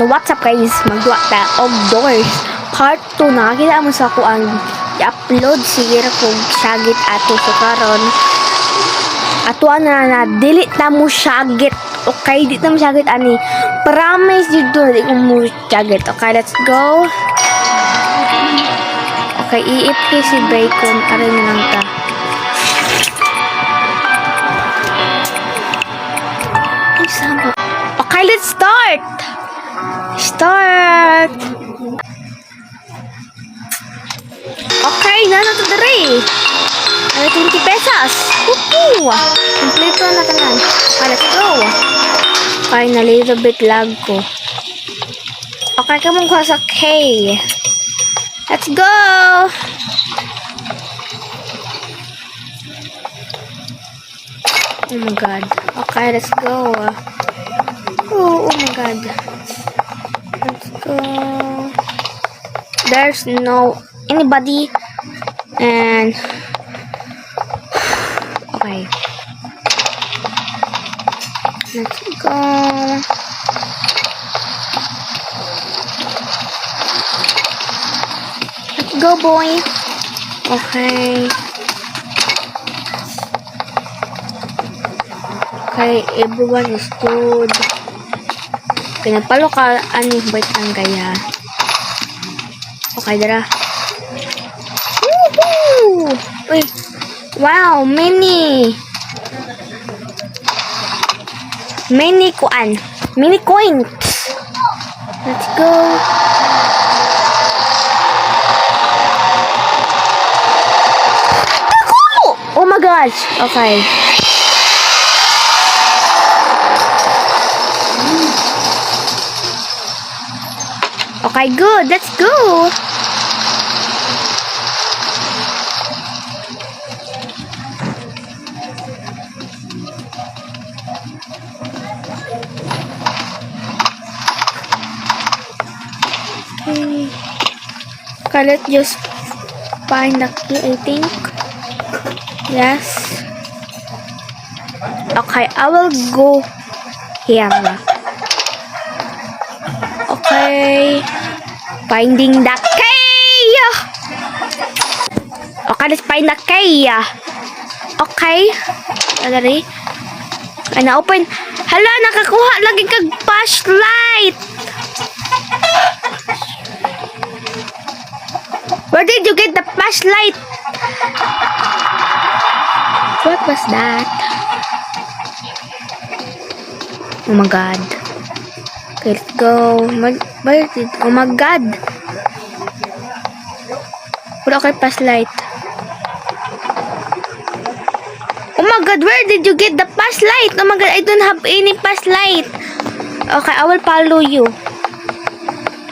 So what's up guys, magduwa ta og doors part 2 na kita mo sa ko ang i-upload sige ra kog Syagit ato so karon ato na delete na mo Syagit. Okay, di na mo Syagit ani. Promise dito na di ko mo Syagit. Okay, let's go. Okay, i-ip si Bacon aray na lang ta. Okay, let's start. Okay, nana to the ray. Ay, 20 pesos. Woohoo! Kompleto na tanan. Okay, let's go. Finally, a bit lag ko. Okay, kamong ko sa K. Let's go! Oh my god. Okay, let's go. Oh my god. Let's go. There's no anybody and okay. Let's go. Let's go, boy. Okay. Okay, everyone is good. Pinapalo ka, ani, bait ng gaya. Okay, dara. Woohoo! Uy, wow, mini coins. Let's go. Oh my gosh. Okay. Okay, good. Let's go. Okay, let's just find the key, I think. Yes. Okay, I will go here. Okay. Finding the key. Okay, let's find the key. Okay. Already. Ay, na-open. Hala, nakakuha lagi kag flashlight. Where did you get the flashlight? What was that? Oh my god. Okay, let's go. Oh my god. Wala kay flashlight. Oh my god, where did you get the flashlight? Oh my god, I don't have any flashlight. Okay, I will follow you.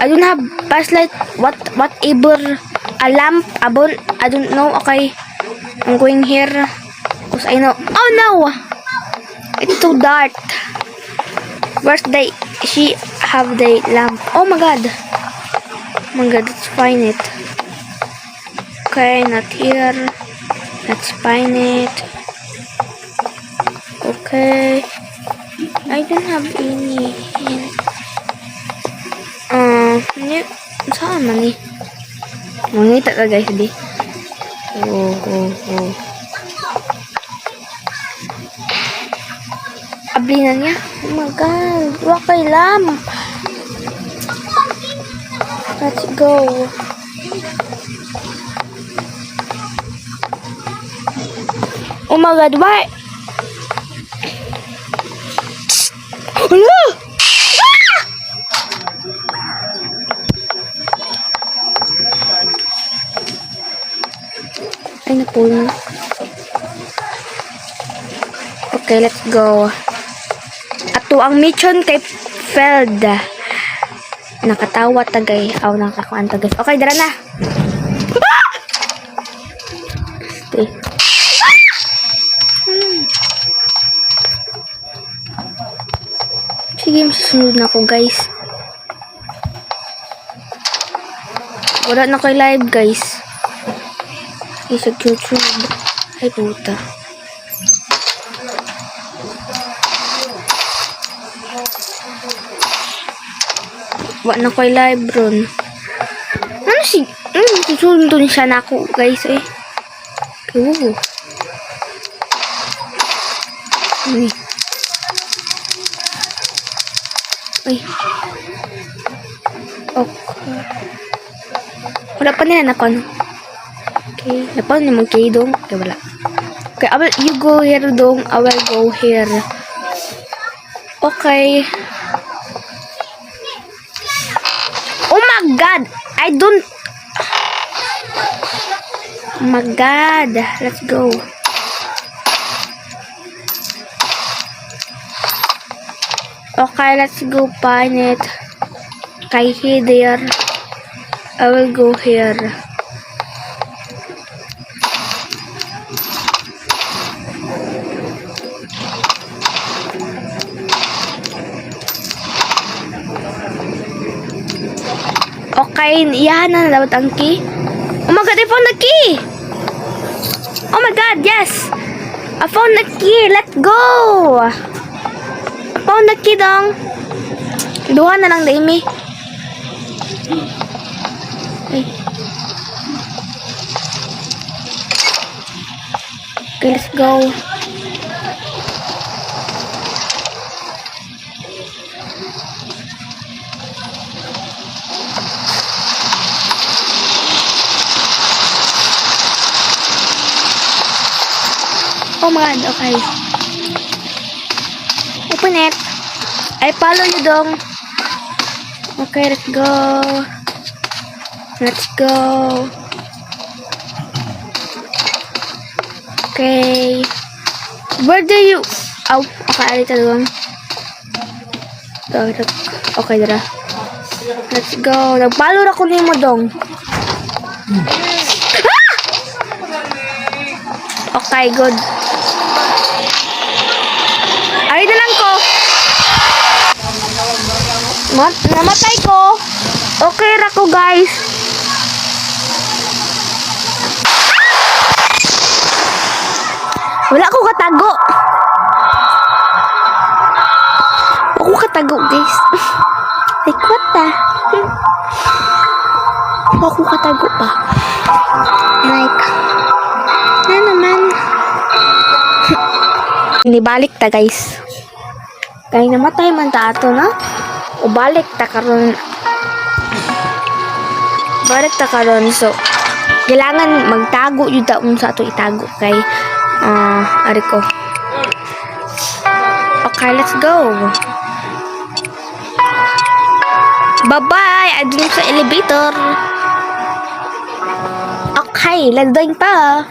I don't have flashlight. Whatever. A lamp. A ball. I don't know. Okay. I'm going here. Because I know. Oh no! It's too dark. Where's she have the lamp? Oh my god. Oh my god, let's find it. Okay, not here. Let's find it. Okay. I don't have any. Saan man eh? Mangita ka guys, di. Oh. Abli na niya. Oh my god. Wakay lamp. Let's go. Oh my god, why? Hala! Ay, napuno. Okay, let's go. Ato ang mission kay Feld. Nakatawa tagay. Nakakuan tagay. Okay, dara na. Stay. Sige, masusunod na ako, guys. Wala na kay live, guys. Sa YouTube. Ay, puta. Wa na ko'y live ron. Susundon siya na ako, guys, eh. Ooh. Uy. Uy. Okay. Wala pa nila napano. Okay. Napano naman kayo dong? Okay, wala. Okay, you go here dong. I will go here. Okay. Oh my god! I don't... Oh my god! Let's go. Okay, let's go find it. Okay, here. I will go here. Okay, iyahan na dapat ang key. Oh my god, I found the key! Oh my god, yes! I found the key! Let's go! I found the key dong. Duha na lang, Daimi. Okay, let's go. Oh my god, okay. Open it. I follow you dong. Okay, let's go. Let's go. Okay. Where do you... Oh, okay, alita doon. Okay, dara. Let's go. Nagpalo ra ko nimo dong. Ah! Okay, good. Ay na lang ko. Namatay ko. Okay ra ko, guys. Wala ko katago. Ako katago, guys. Like, what the? Ako katago pa. Like, na naman. Inibalik ta, guys. Kaya namatay man ta ato, na? O balik ta karon. Balik ta karon, so kailangan magtago yun ta sa ato itago kay ari ko. Okay, let's go. Bye-bye! I dun sa elevator. Okay, let's doing pa.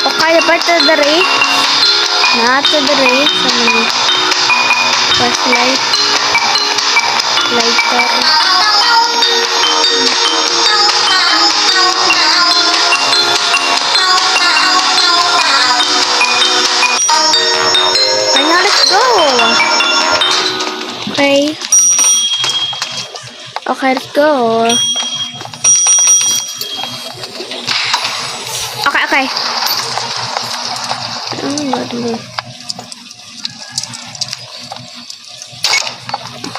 Okay, part to the ray. Not to the ray. Flashlight. Lighter. Okay, now let's go. Okay. Okay, let's go. Okay, okay.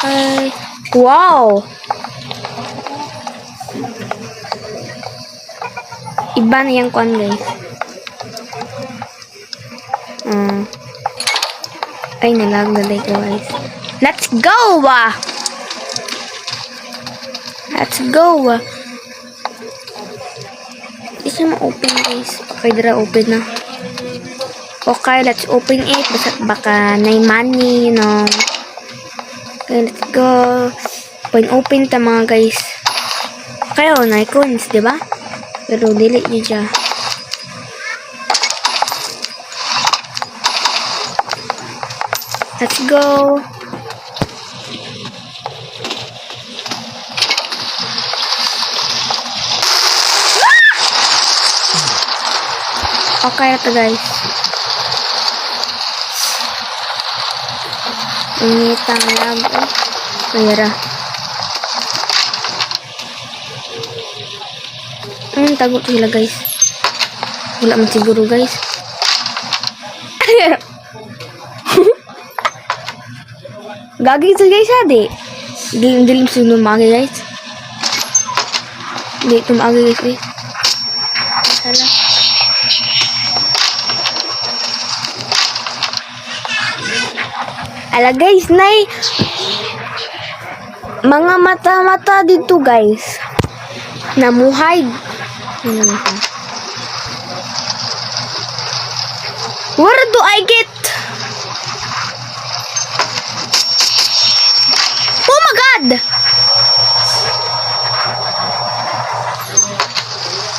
Okay. Wow! Iba na yung kwan, guys. Ay, nalagdaday ko, guys. Let's go! Let's go! Hindi siya ma-open, guys. Okay, dara, open na. Okay, let's open it. Baka na money, you know. Okay, let's go. Open ta mga guys. Kayo, na coins, diba? Pero delete nyo dyan. Let's go. Okay, ito guys. Initang lag. Mayara. Tago to sila guys. Wala man siguro guys. Gagi to guys ha di. Dilim sila lumagi guys. Di tumagi guys guys. Hala. Ala guys, nay mga mata-mata dito guys. Namuhay. Where do I get? Oh my god!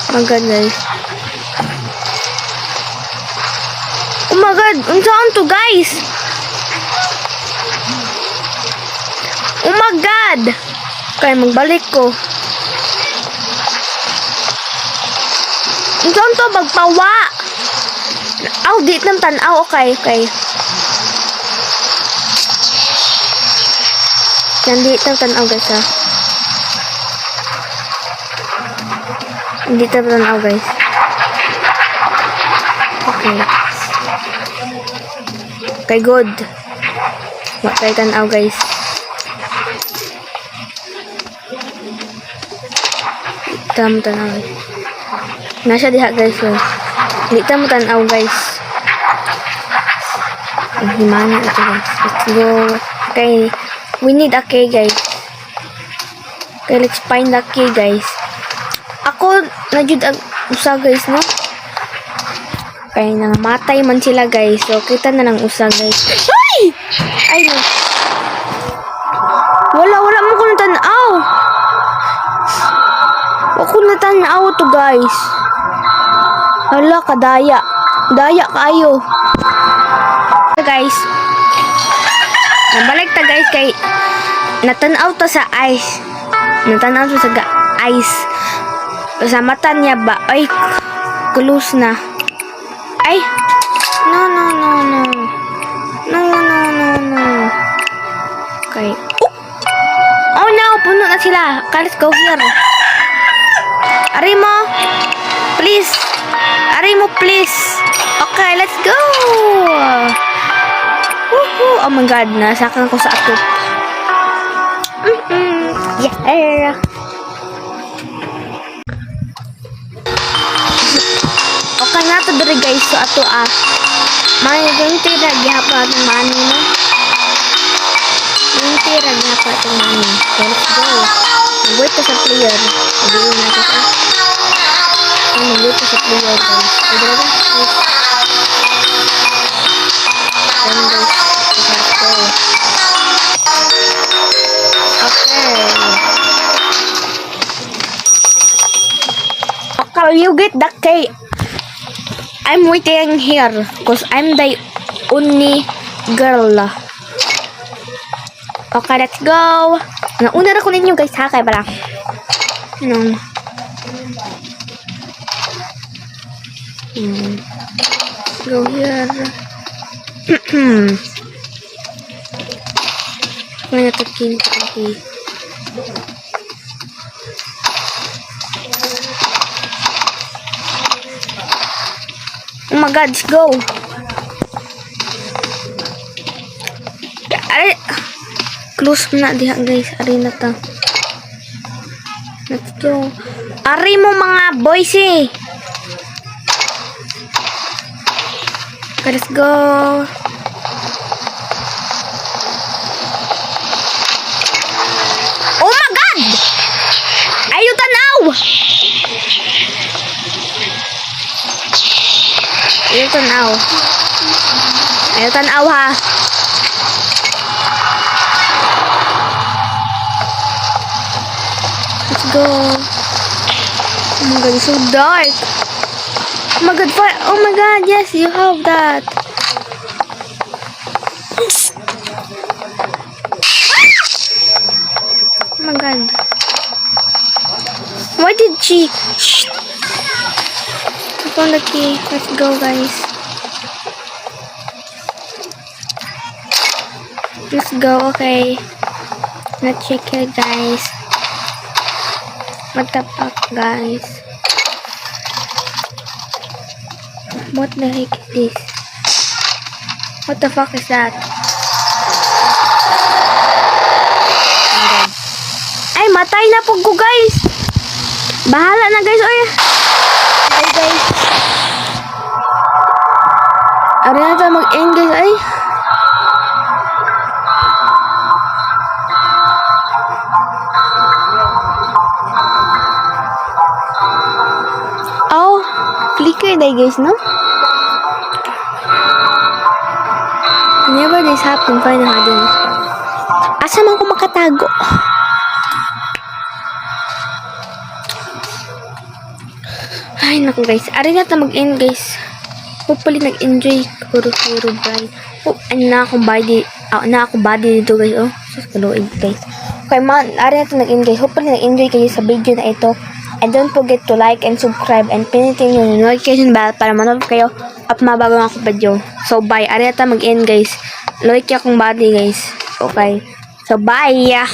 Oh my god guys. Oh my god, unsaan to guys? Oh my god! Kaya magbalik ko. Saan to magpawa? Aw, di nang tanaw. Okay. Yan, di nang tanaw guys ha. Hindi nang tanaw guys. Okay. Okay, good. Wala tayo tanaw guys. Tama tanaw guys. Nasa diha guys. Hindi tama tanaw guys. Himana ito guys. Let's go. Okay. We need a key guys. Okay, let's find the key guys. Ako na-jud ang usa guys no. Okay, nangamatay man sila guys. So kita na lang usa guys. Ay! Ay no. Wala mo ko natanaw. Ako natanaw to guys. Hala, kadaya. Daya kayo. Guys. Nabalik ta guys kay natanaw to sa ice. Natanaw to sa ice. Sa mata niya ba? Ay, close na. Ay. No. Okay. Oh no, puno na sila. Okay, let's go here. Arimo. Please. Arimo, please. Okay, let's go. Woohoo. Oh my god, nasakan ko sa ato. Yeah. Okay na to diri guys. So ato may 20 na gihapa ng money no. 20 ra gihapa ng money. So, let's go. Wait to sa player. Sabihin natin sa wait to sa player guys. Pwede na ba? Then guys, let's go. Okay, you get the key. I'm waiting here because I'm the only girl. Okay, let's go. Nauna na ko ninyo guys ha, kaya pala. Go here. Kaya natakin ka okay. Oh my god, let's go. Ay, close na diha guys. Ari na ta. Let's go. Ari mo mga boys eh. Okay, let's go. Oh my god! Ayo tanaw! Ayo tanaw ha. Let's go. Oh my god, it's so dark. Oh my god, fire. Oh my god, yes, you have that. Oh my god. Why did she... Shh. I found the key. Let's go, guys. Let's go, okay. Let's check here, guys. What the fuck, guys? What the heck is this? What the fuck is that? Ay, matay na po ko, guys. Bahala na, guys. Oy. Ay, guys. Ari na tayo mag-end, guys. Ay. Oh, flicker na, guys, no? Whenever this happen, find a hiding. Asa man ko makatago? Ay, naku, guys. Ari na tayo mag-end, guys. Hopefully nag-enjoy huro bright. Oh, na akong body dito, guys. Oh, sus kaluig, guys. Okay, man, ari na ito nag-end, guys. Hopefully nag-enjoy kayo sa video na ito. And don't forget to like and subscribe and pinutin yung notification bell para manood kayo at mabago ako video. So, bye. Ari na ito mag-end, guys. Like akong body, guys. Okay. So, bye.